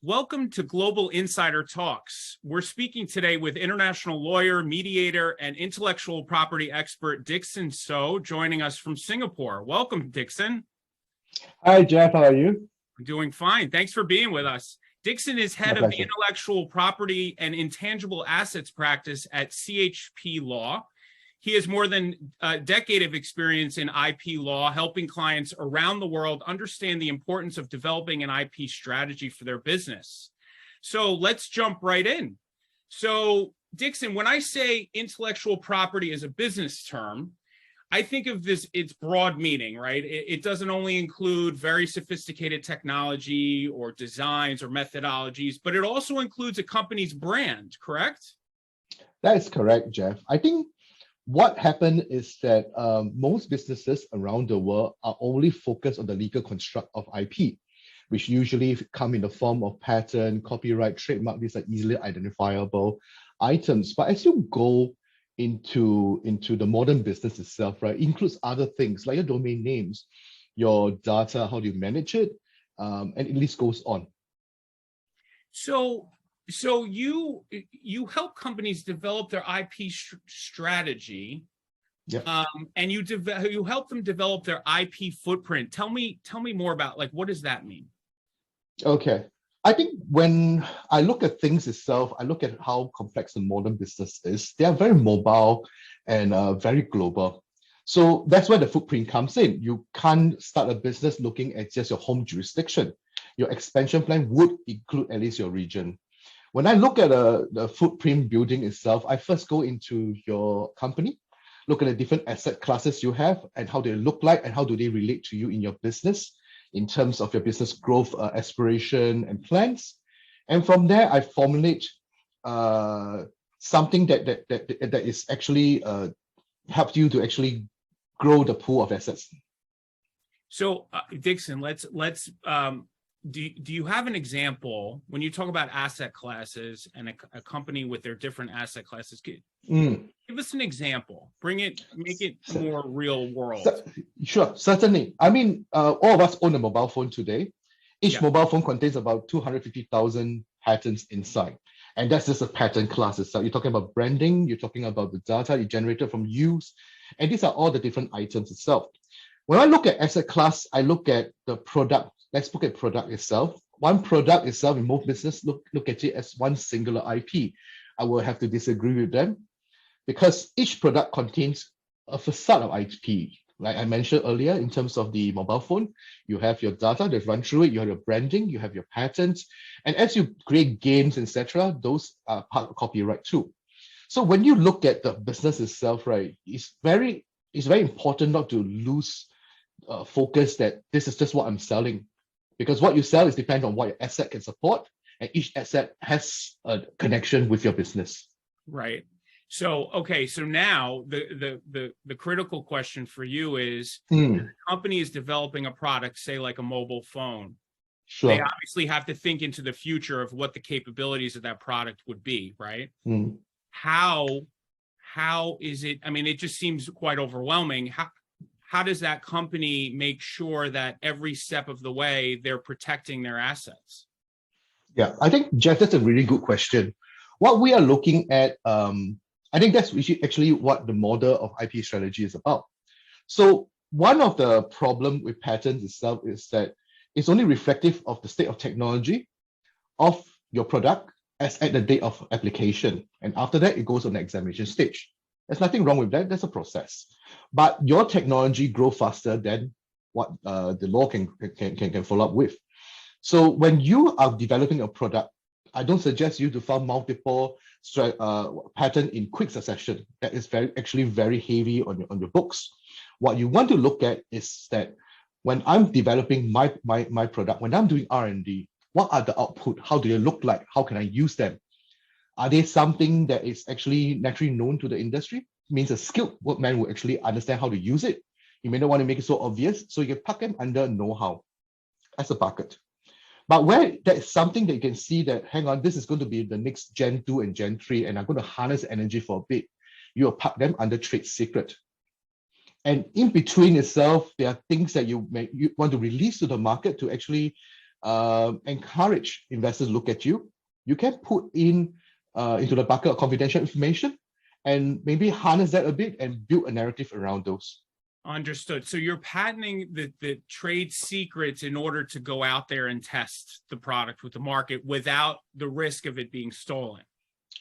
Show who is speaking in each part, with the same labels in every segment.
Speaker 1: Welcome to Global Insider Talks. We're speaking today with international lawyer, mediator, and intellectual property expert Dixon Soh, joining us from Singapore. Welcome, Dixon.
Speaker 2: Hi, Jeff. How are you?
Speaker 1: I'm doing fine. Thanks for being with us. Dixon is head of the intellectual property and intangible assets practice at CHP Law. He has more than a decade of experience in IP law, helping clients around the world understand the importance of developing an IP strategy for their business. So let's jump right in. So Dixon, when I say intellectual property as a business term, I think of this, its broad meaning, right? It doesn't only include very sophisticated technology or designs or methodologies, but it also includes a company's brand, correct?
Speaker 2: That is correct, Jeff. I think what happened is that most businesses around the world are only focused on the legal construct of IP, which usually come in the form of patent, copyright, trademark. These are easily identifiable items. But as you go into the modern business itself, right, it includes other things like your domain names, your data, how do you manage it, and the list goes on.
Speaker 1: So you help companies develop their IP strategy,
Speaker 2: yep.
Speaker 1: And you help them develop their IP footprint. Tell me more about, like, what does that mean?
Speaker 2: Okay, I think when I look at things itself, I look at how complex the modern business is. They are very mobile and very global. So that's where the footprint comes in. You can't start a business looking at just your home jurisdiction. Your expansion plan would include at least your region. When I look at the footprint building itself, I first go into your company, look at the different asset classes you have and how they look like and how do they relate to you in your business in terms of your business growth, aspiration and plans. And from there, I formulate something that is actually helps you to actually grow the pool of assets.
Speaker 1: So Dixon, do you have an example when you talk about asset classes and a company with their different asset classes? Give us an example. Make it more real world.
Speaker 2: Sure, certainly. I mean, all of us own a mobile phone today. Each mobile phone contains about 250,000 patents inside. And that's just a patent class itself. You're talking about branding, you're talking about the data you generated from use, and these are all the different items itself. When I look at asset class, I look at the product. Let's look at product itself. One product itself in most business look at it as one singular IP. I will have to disagree with them because each product contains a facade of IP. Like I mentioned earlier, in terms of the mobile phone, you have your data that run through it, you have your branding, you have your patents, and as you create games, etc., those are part of copyright too. So when you look at the business itself, right, it's very important not to lose focus that this is just what I'm selling. Because what you sell is dependent on what your asset can support, and each asset has a connection with your business.
Speaker 1: Right. So, okay. So now the critical question for you is, the company is developing a product, say like a mobile phone. Sure. They obviously have to think into the future of what the capabilities of that product would be, right? How is it? I mean, it just seems quite overwhelming. How does that company make sure that every step of the way they're protecting their assets?
Speaker 2: Yeah, I think, Jeff, that's a really good question. What we are looking at, I think that's actually what the model of IP strategy is about. So one of the problem with patents itself is that it's only reflective of the state of technology of your product as at the date of application. And after that, it goes on the examination stage. There's nothing wrong with that. That's a process. But your technology grows faster than what the law can follow up with. So when you are developing a product, I don't suggest you to file multiple patents in quick succession. That is actually very heavy on your books. What you want to look at is that when I'm developing my product, when I'm doing R&D, what are the output? How do they look like? How can I use them? Are they something that is actually naturally known to the industry? It means a skilled workman will actually understand how to use it. You may not want to make it so obvious, so you can pack them under know-how as a bucket. But where there is something that you can see that, hang on, this is going to be the next Gen 2 and Gen 3, and I'm going to harness energy for a bit, you will park them under trade secret. And in between itself, there are things that you want to release to the market to actually encourage investors to look at you. You can put in into the bucket of confidential information and maybe harness that a bit and build a narrative around those.
Speaker 1: Understood. So you're patenting the trade secrets in order to go out there and test the product with the market without the risk of it being stolen.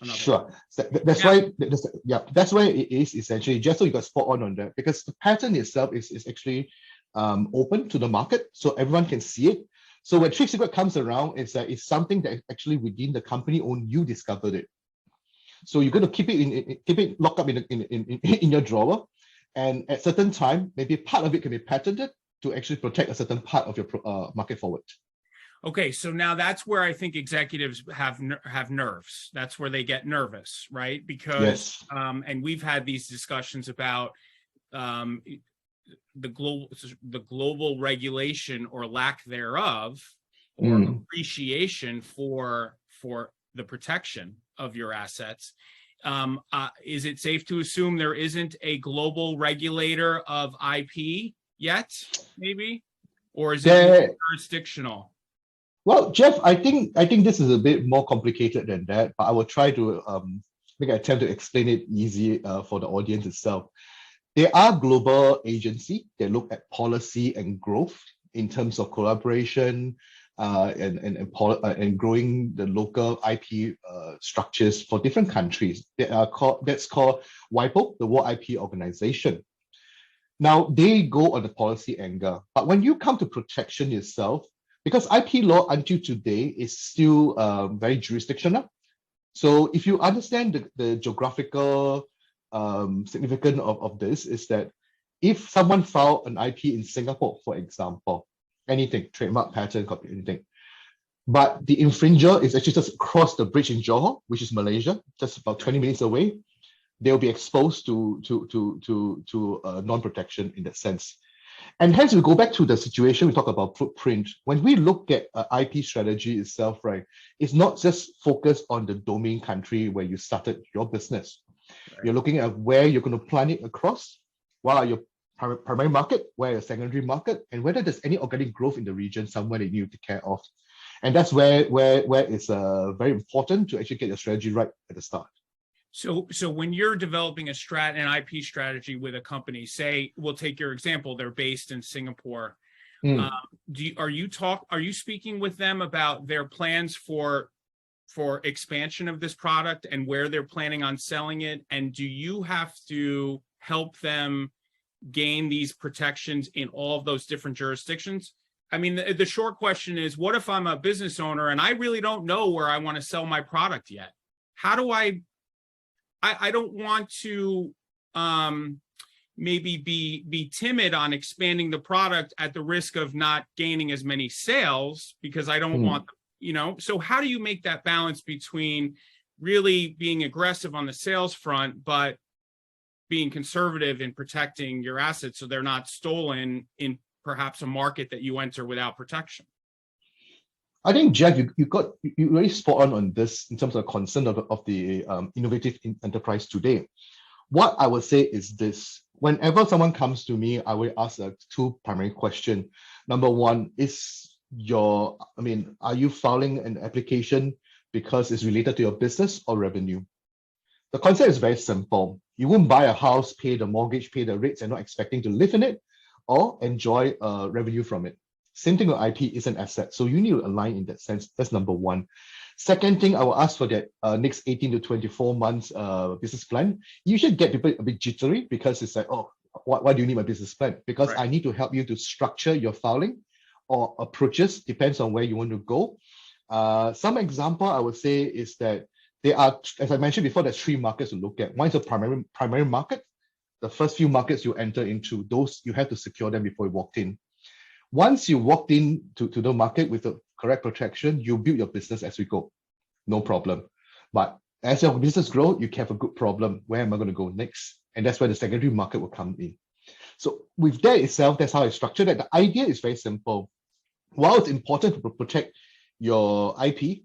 Speaker 2: Sure. That's why it is essentially, just so you got spot on that, because the patent itself is actually open to the market, so everyone can see it. So when trade secret comes around, it's something that actually within the company owned, you discovered it. So you're going to keep it locked up in your drawer, and at certain time, maybe part of it can be patented to actually protect a certain part of your market forward.
Speaker 1: Okay, so now that's where I think executives have nerves. That's where they get nervous, right? Because
Speaker 2: yes.
Speaker 1: And we've had these discussions about the global regulation or lack thereof, or appreciation for the protection of your assets. Is it safe to assume there isn't a global regulator of IP yet, maybe, or is it jurisdictional?
Speaker 2: Well, Jeff, I think this is a bit more complicated than that, but I will try to make an attempt to explain it easy for the audience itself. There are global agencies that look at policy and growth in terms of collaboration and growing the local IP structures for different countries. That's called WIPO, the World IP Organization. Now, they go on the policy angle, but when you come to protection itself, because IP law until today is still very jurisdictional. So if you understand the geographical significance of this, is that if someone filed an IP in Singapore, for example, anything, trademark, patent, copy, anything, but the infringer is actually just across the bridge in Johor, which is Malaysia, just about 20 minutes away, they'll be exposed to non-protection in that sense. And hence, we go back to the situation we talk about footprint. When we look at IP strategy itself, right, it's not just focused on the domain country where you started your business. Right. You're looking at where you're going to plant it across, what are your primary market, where your secondary market, and whether there's any organic growth in the region somewhere that you need to take care of. And that's where it's very important to actually get your strategy right at the start.
Speaker 1: So when you're developing an IP strategy with a company, say, we'll take your example, they're based in Singapore. Are you speaking with them about their plans for expansion of this product and where they're planning on selling it? And do you have to help them gain these protections in all of those different jurisdictions? I mean, the short question is, what if I'm a business owner and I really don't know where I want to sell my product yet? How do I don't want to maybe be timid on expanding the product at the risk of not gaining as many sales because I don't want, so how do you make that balance between really being aggressive on the sales front, but being conservative in protecting your assets so they're not stolen in perhaps a market that you enter without protection?
Speaker 2: I think, Jeff, you really spot on this in terms of the concern of the innovative enterprise today. What I would say is this: whenever someone comes to me, I will ask two primary questions. Number one is are you filing an application because it's related to your business or revenue? The concept is very simple. You won't buy a house, pay the mortgage, pay the rates, and not expecting to live in it or enjoy revenue from it. Same thing with IP is an asset. So you need to align in that sense. That's number one. Second thing, I will ask for that next 18 to 24 months business plan. You should get people a bit jittery because it's like, oh, why do you need my business plan? Because I need to help you to structure your filing or approaches, depends on where you want to go. Some example I would say is that there are, as I mentioned before, there's three markets to look at. One is a primary market. The first few markets you enter into, those you have to secure them before you walked in. Once you walked in to the market with the correct protection, you build your business as we go. No problem. But as your business grows, you can have a good problem. Where am I going to go next? And that's where the secondary market will come in. So with that itself, that's how I structured it. The idea is very simple. While it's important to protect your IP,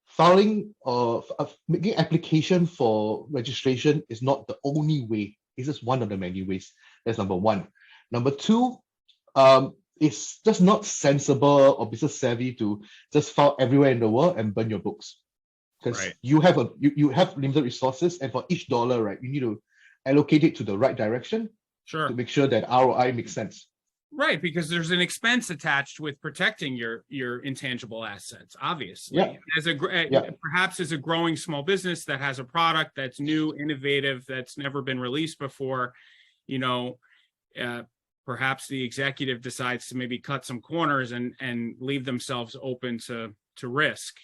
Speaker 2: filing or making application for registration is not the only way. It's just one of the many ways. That's number one. Number two, it's just not sensible or business savvy to just file everywhere in the world and burn your books. Because
Speaker 1: Right.
Speaker 2: you have limited resources, and for each dollar, right, you need to allocate it to the right direction
Speaker 1: Sure.
Speaker 2: to make sure that ROI makes sense.
Speaker 1: Right, because there's an expense attached with protecting your intangible assets, obviously.
Speaker 2: Yeah.
Speaker 1: Perhaps as a growing small business that has a product that's new, innovative, that's never been released before, you know, perhaps the executive decides to maybe cut some corners and leave themselves open to risk.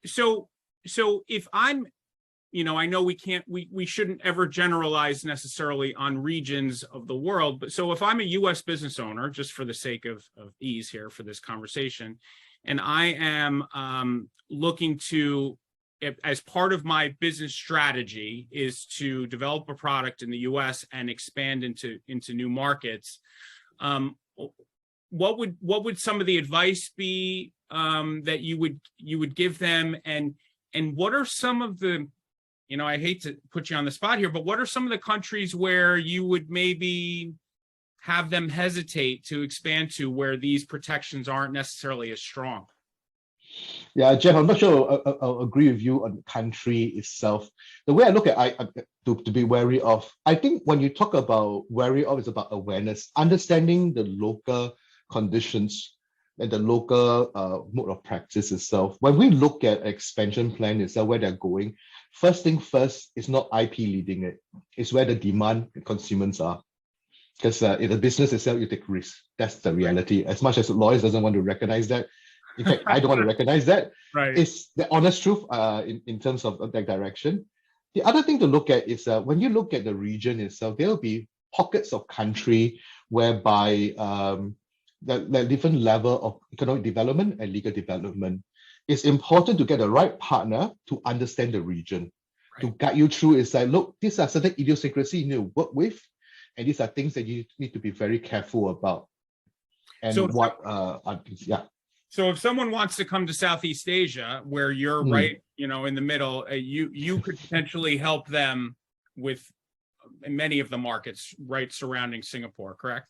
Speaker 1: So if I'm, I know we shouldn't ever generalize necessarily on regions of the world, but so if I'm a US business owner, just for the sake of ease here for this conversation, and I am looking to, as part of my business strategy is to develop a product in the US and expand into new markets, what would some of the advice be that you would give them, and what are some of the, I hate to put you on the spot here, but what are some of the countries where you would maybe have them hesitate to expand to, where these protections aren't necessarily as strong?
Speaker 2: Yeah, Jeff, I'm not sure I'll agree with you on the country itself. The way I look at to be wary of, I think when you talk about wary of, it's about awareness, understanding the local conditions and the local mode of practice itself. When we look at expansion plan itself, where they're going, first thing first, it's not IP leading it. It's where the demand and consumers are. Because in the business itself, you take risk. That's the reality. As much as lawyers doesn't want to recognize that, in fact, I don't want to recognize that.
Speaker 1: Right.
Speaker 2: It's the honest truth in terms of that direction. The other thing to look at is when you look at the region itself, there'll be pockets of country whereby the different level of economic development and legal development. It's important to get the right partner to understand the region, to guide you through. It's like, look, these are certain idiosyncrasies you need to work with, and these are things that you need to be very careful about. And
Speaker 1: so, So if someone wants to come to Southeast Asia, where you're right, in the middle, you could potentially help them with many of the markets right surrounding Singapore, correct?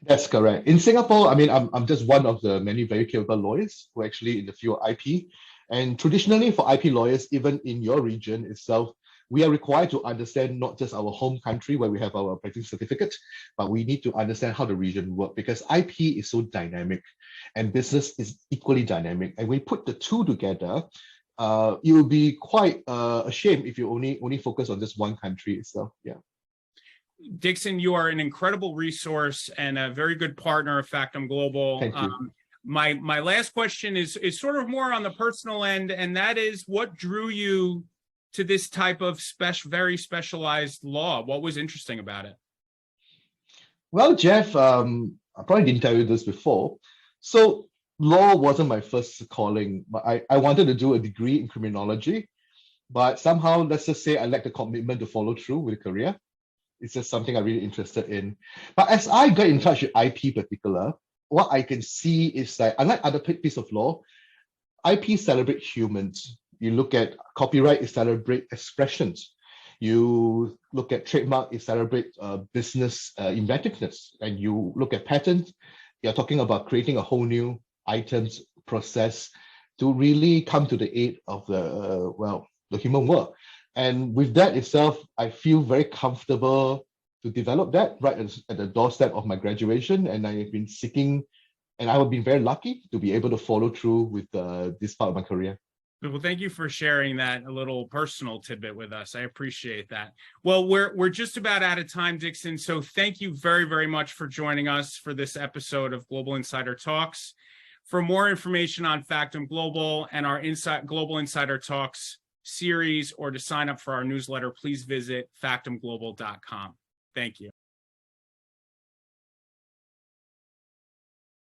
Speaker 2: That's correct. In Singapore, I mean, I'm just one of the many very capable lawyers who are actually in the field of IP. And traditionally for IP lawyers, even in your region itself, we are required to understand not just our home country where we have our practice certificate, but we need to understand how the region works, because IP is so dynamic and business is equally dynamic. And we put the two together, it will be quite a shame if you only focus on just one country itself. Yeah.
Speaker 1: Dixon, you are an incredible resource and a very good partner of Factum Global.
Speaker 2: Thank you.
Speaker 1: My last question is sort of more on the personal end, and that is, what drew you to this type of very specialized law? What was interesting about it?
Speaker 2: Well, Jeff, I probably didn't tell you this before. So law wasn't my first calling, but I wanted to do a degree in criminology, but somehow, let's just say I lacked the commitment to follow through with a career. It's just something I'm really interested in. But as I got in touch with IP in particular, what I can see is that unlike other pieces of law, IP celebrate humans. You look at copyright, it celebrate expressions. You look at trademark, it celebrate business inventiveness. And you look at patents, you're talking about creating a whole new items process to really come to the aid of the human world. And with that itself, I feel very comfortable to develop that right at the doorstep of my graduation. And I've been seeking, and I have been very lucky to be able to follow through with this part of my career.
Speaker 1: Well, thank you for sharing that, a little personal tidbit with us. I appreciate that. Well, we're just about out of time, Dixon. So thank you very, very much for joining us for this episode of Global Insider Talks. For more information on Factum Global and our Global Insider Talks series, or to sign up for our newsletter, please visit factumglobal.com. Thank you.